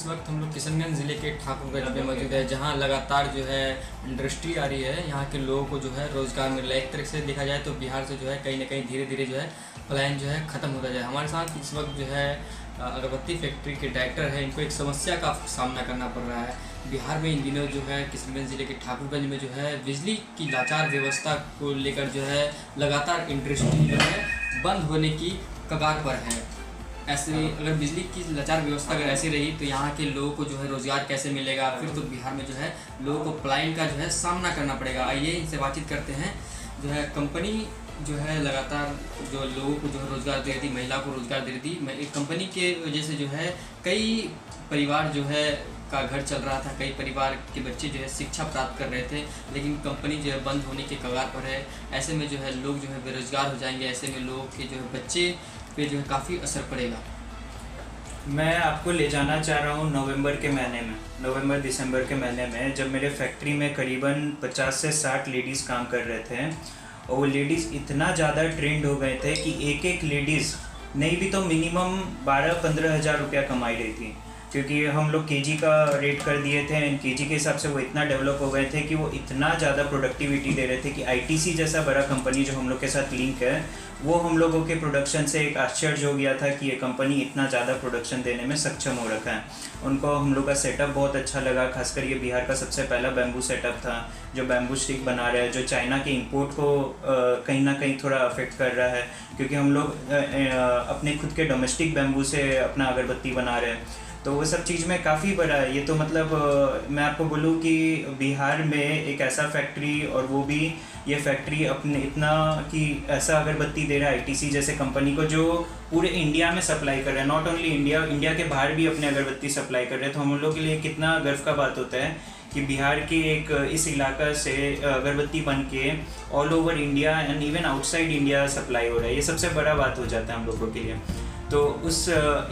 वक्त हम लोग किशनगंज ज़िले के ठाकुरगंज में मौजूद है, जहाँ लगातार जो है इंडस्ट्री आ रही है। यहाँ के लोगों को जो है रोज़गार मिल रहा है। एक तरह से देखा जाए तो बिहार से जो है कहीं ना कहीं धीरे धीरे जो है पलायन जो है ख़त्म होता जाए। हमारे साथ इस वक्त जो है अगरबत्ती फैक्ट्री के डायरेक्टर है। इनको एक समस्या का सामना करना पड़ रहा है। बिहार में इन दिनों जो है किशनगंज ज़िले के ठाकुरगंज में जो है बिजली की लाचार व्यवस्था को लेकर जो है लगातार इंडस्ट्री जो है बंद होने की कगार पर है। ऐसे अगर बिजली की लाचार व्यवस्था अगर ऐसी रही तो यहाँ के लोगों को जो है रोज़गार कैसे मिलेगा। फिर तो बिहार में जो है लोगों को पलायन का जो है सामना करना पड़ेगा। आइए इनसे बातचीत करते हैं। जो है कंपनी जो है लगातार जो लोगों को जो है रोज़गार दे रही थी, महिला को रोज़गार दे रही थी। एक कंपनी के वजह से जो है कई परिवार जो है का घर चल रहा था, कई परिवार के बच्चे जो है शिक्षा प्राप्त कर रहे थे, लेकिन कंपनी जो है बंद होने के कगार पर है। ऐसे में जो है लोग जो है बेरोज़गार हो जाएंगे। ऐसे में लोगों के जो है बच्चे पे जो है काफ़ी असर पड़ेगा। मैं आपको ले जाना चाह रहा हूँ नवंबर के महीने में, नवंबर दिसंबर के महीने में, जब मेरे फैक्ट्री में करीबन 50 से 60 लेडीज़ काम कर रहे थे। और वो लेडीज़ इतना ज़्यादा ट्रेंड हो गए थे कि एक एक लेडीज़ नहीं भी तो मिनिमम 12-15 हज़ार रुपया कमाई रही थी, क्योंकि हम लोग केजी का रेट कर दिए थे। एंड केजी के हिसाब से वो इतना डेवलप हो गए थे कि वो इतना ज़्यादा प्रोडक्टिविटी दे रहे थे कि आईटीसी जैसा बड़ा कंपनी जो हम लोग के साथ लिंक है, वो हम लोगों के प्रोडक्शन से एक आश्चर्य हो गया था कि ये कंपनी इतना ज़्यादा प्रोडक्शन देने में सक्षम हो रखा है। उनको हम लोग का सेटअप बहुत अच्छा लगा। खासकर ये बिहार का सबसे पहला बैम्बू सेटअप था जो बैम्बू स्टिक बना रहा है, जो चाइना के इंपोर्ट को कहीं ना कहीं थोड़ा अफेक्ट कर रहा है, क्योंकि हम लोग अपने खुद के डोमेस्टिक बैम्बू से अपना अगरबत्ती बना रहे हैं। तो वो सब चीज़ में काफ़ी बड़ा है ये। तो मतलब मैं आपको बोलूँ कि बिहार में एक ऐसा फैक्ट्री, और वो भी ये फैक्ट्री अपने इतना कि ऐसा अगरबत्ती दे रहा है आईटीसी जैसे कंपनी को, जो पूरे इंडिया में सप्लाई कर रहा है। नॉट ओनली इंडिया, इंडिया के बाहर भी अपने अगरबत्ती सप्लाई कर रहे हैं। तो हम लोग के लिए कितना गर्व का बात होता है कि बिहार के एक इस इलाका से अगरबत्ती बन के all over India and even outside India supply हो रहा है। ये सबसे बड़ा बात हो जाता है हम लोगों के लिए। तो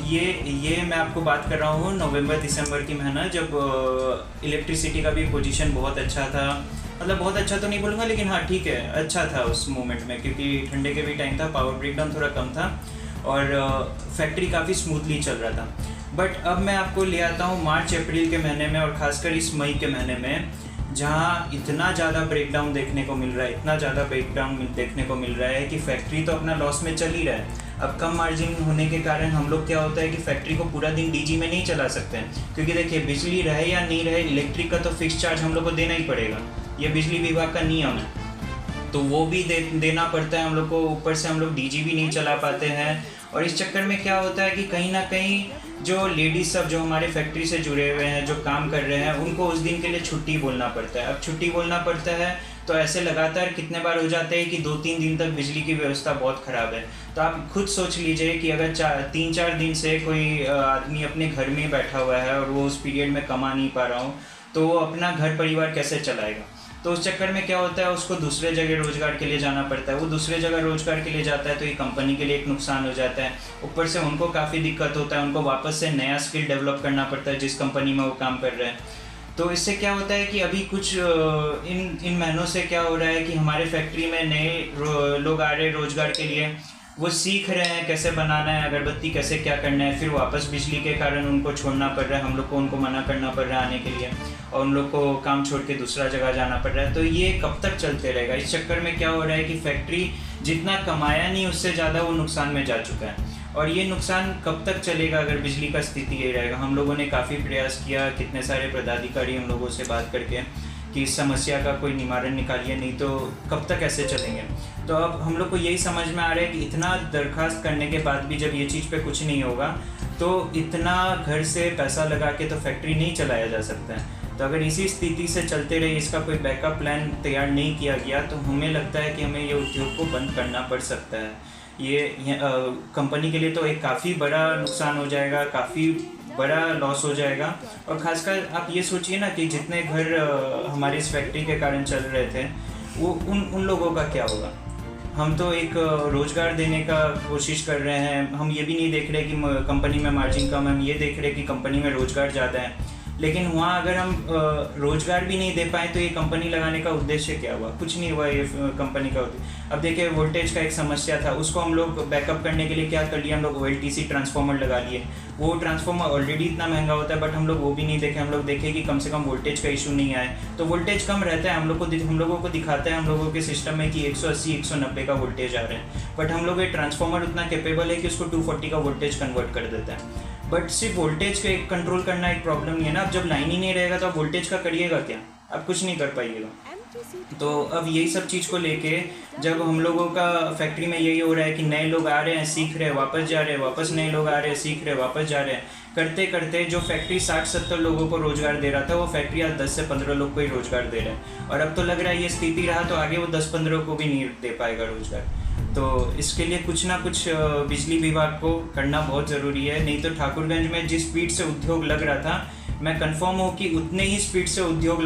ये मैं आपको बात कर रहा हूँ नवंबर दिसंबर की महीना, जब इलेक्ट्रिसिटी का भी पोजीशन बहुत अच्छा था। मतलब बहुत अच्छा तो नहीं बोलूँगा, लेकिन हाँ ठीक है, अच्छा था उस मोमेंट में, क्योंकि ठंडे के भी टाइम था, पावर ब्रेकडाउन थोड़ा कम था और फैक्ट्री काफ़ी स्मूथली चल रहा था। बट अब मैं आपको ले आता हूँ मार्च अप्रैल के महीने में, और ख़ासकर इस मई के महीने में, जहाँ इतना ज़्यादा ब्रेकडाउन देखने को मिल रहा है, इतना ज़्यादा ब्रेकडाउन देखने को मिल रहा है कि फैक्ट्री तो अपना लॉस में चल ही रहा है। अब कम मार्जिन होने के कारण हम लोग क्या होता है कि फैक्ट्री को पूरा दिन डीजी में नहीं चला सकते हैं, क्योंकि देखिए बिजली रहे या नहीं रहे, इलेक्ट्रिक का तो फिक्स चार्ज हम लोग को देना ही पड़ेगा। ये बिजली विभाग का नियम है, तो वो भी देना पड़ता है हम लोग को। ऊपर से हम लोग डीजी भी नहीं चला पाते हैं। और इस चक्कर में क्या होता है कि कहीं ना कहीं जो लेडीज़ सब जो हमारे फैक्ट्री से जुड़े हुए हैं, जो काम कर रहे हैं, उनको उस दिन के लिए छुट्टी बोलना पड़ता है। अब छुट्टी बोलना पड़ता है तो ऐसे लगातार कितने बार हो जाते हैं कि 2-3 दिन तक बिजली की व्यवस्था बहुत ख़राब है। तो आप खुद सोच लीजिए कि अगर 3-4 दिन से कोई आदमी अपने घर में बैठा हुआ है और वो उस पीरियड में कमा नहीं पा रहा हो, तो वो अपना घर परिवार कैसे चलाएगा। तो उस चक्कर में क्या होता है, उसको दूसरे जगह रोज़गार के लिए जाना पड़ता है। वो दूसरे जगह रोज़गार के लिए जाता है तो ये कंपनी के लिए एक नुकसान हो जाता है। ऊपर से उनको काफ़ी दिक्कत होता है, उनको वापस से नया स्किल डेवलप करना पड़ता है जिस कंपनी में वो काम कर रहे हैं। तो इससे क्या होता है कि अभी कुछ इन महीनों से क्या हो रहा है कि हमारे फैक्ट्री में नए लोग आ रहे हैं रोज़गार के लिए। वो सीख रहे हैं कैसे बनाना है अगरबत्ती, कैसे क्या करना है। फिर वापस बिजली के कारण उनको छोड़ना पड़ रहा है, हम लोग को उनको मना करना पड़ रहा है आने के लिए, और उन लोग को काम छोड़ के दूसरा जगह जाना पड़ रहा है। तो ये कब तक चलते रहेगा। इस चक्कर में क्या हो रहा है कि फैक्ट्री जितना कमाया नहीं, उससे ज़्यादा वो नुकसान में जा चुका है। और ये नुकसान कब तक चलेगा अगर बिजली का स्थिति ये रहेगा। हम लोगों ने काफ़ी प्रयास किया, कितने सारे पदाधिकारी हम लोगों से बात करके, कि इस समस्या का कोई निवारण निकालिए, नहीं तो कब तक ऐसे चलेंगे। तो अब हम लोग को यही समझ में आ रहा है कि इतना दरखास्त करने के बाद भी जब ये चीज़ पे कुछ नहीं होगा, तो इतना घर से पैसा लगा के तो फैक्ट्री नहीं चलाया जा सकता है। तो अगर इसी स्थिति से चलते रहे, इसका कोई बैकअप प्लान तैयार नहीं किया गया, तो हमें लगता है कि हमें ये उद्योग को बंद करना पड़ सकता है। ये कंपनी के लिए तो एक काफ़ी बड़ा नुकसान हो जाएगा, काफ़ी बड़ा लॉस हो जाएगा। और ख़ासकर आप ये सोचिए ना कि जितने घर हमारी इस फैक्ट्री के कारण चल रहे थे, वो उन लोगों का क्या होगा। हम तो एक रोज़गार देने का कोशिश कर रहे हैं। हम ये भी नहीं देख रहे कि कंपनी में मार्जिन कम है, हम ये देख रहे कि कंपनी में रोज़गार ज़्यादा है। लेकिन वहाँ अगर हम रोजगार भी नहीं दे पाए तो ये कंपनी लगाने का उद्देश्य क्या हुआ? कुछ नहीं हुआ ये कंपनी का उद्देश्य। अब देखिए वोल्टेज का एक समस्या था, उसको हम लोग बैकअप करने के लिए क्या कर लिया, हम लोग OLTC ट्रांसफार्मर लगा लिए। वो ट्रांसफार्मर ऑलरेडी इतना महंगा होता है, बट हम लोग वो भी नहीं देखे। हम लोग देखे कि कम से कम वोल्टेज का इशू नहीं आए, तो वोल्टेज कम रहता है, हम लोगों को दिखाता है हम लोगों के सिस्टम में कि 180-190 का वोल्टेज आ रहा है, बट हम लोग ये ट्रांसफार्मर उतना कैपेबल है कि उसको 240 का वोल्टेज कन्वर्ट कर देता है। बट सिर्फ वोल्टेज को एक कंट्रोल करना एक प्रॉब्लम नहीं है ना। अब जब लाइन ही नहीं रहेगा तो आप वोल्टेज का करिएगा क्या? आप कुछ नहीं कर पाइएगा। तो अब यही सब चीज़ को लेके जब हम लोगों का फैक्ट्री में यही हो रहा है कि नए लोग आ रहे हैं, सीख रहे हैं, वापस जा रहे हैं, वापस नए लोग आ रहे हैं, सीख रहे हैं, वापस जा रहे हैं, करते करते जो फैक्ट्री 60-70 लोगों को रोजगार दे रहा था, वो फैक्ट्री आज 10 से 15 लोग को ही रोजगार दे रहा है। और अब तो लग रहा है ये स्थिति रहा तो आगे वो 10-15 को भी नहीं दे पाएगा रोजगार। तो इसके लिए कुछ ना कुछ बिजली विभाग को करना बहुत ज़रूरी है। नहीं तो ठाकुरगंज में जिस स्पीड से उद्योग लग रहा था, मैं कंफर्म हूँ कि उतने ही स्पीड से उद्योग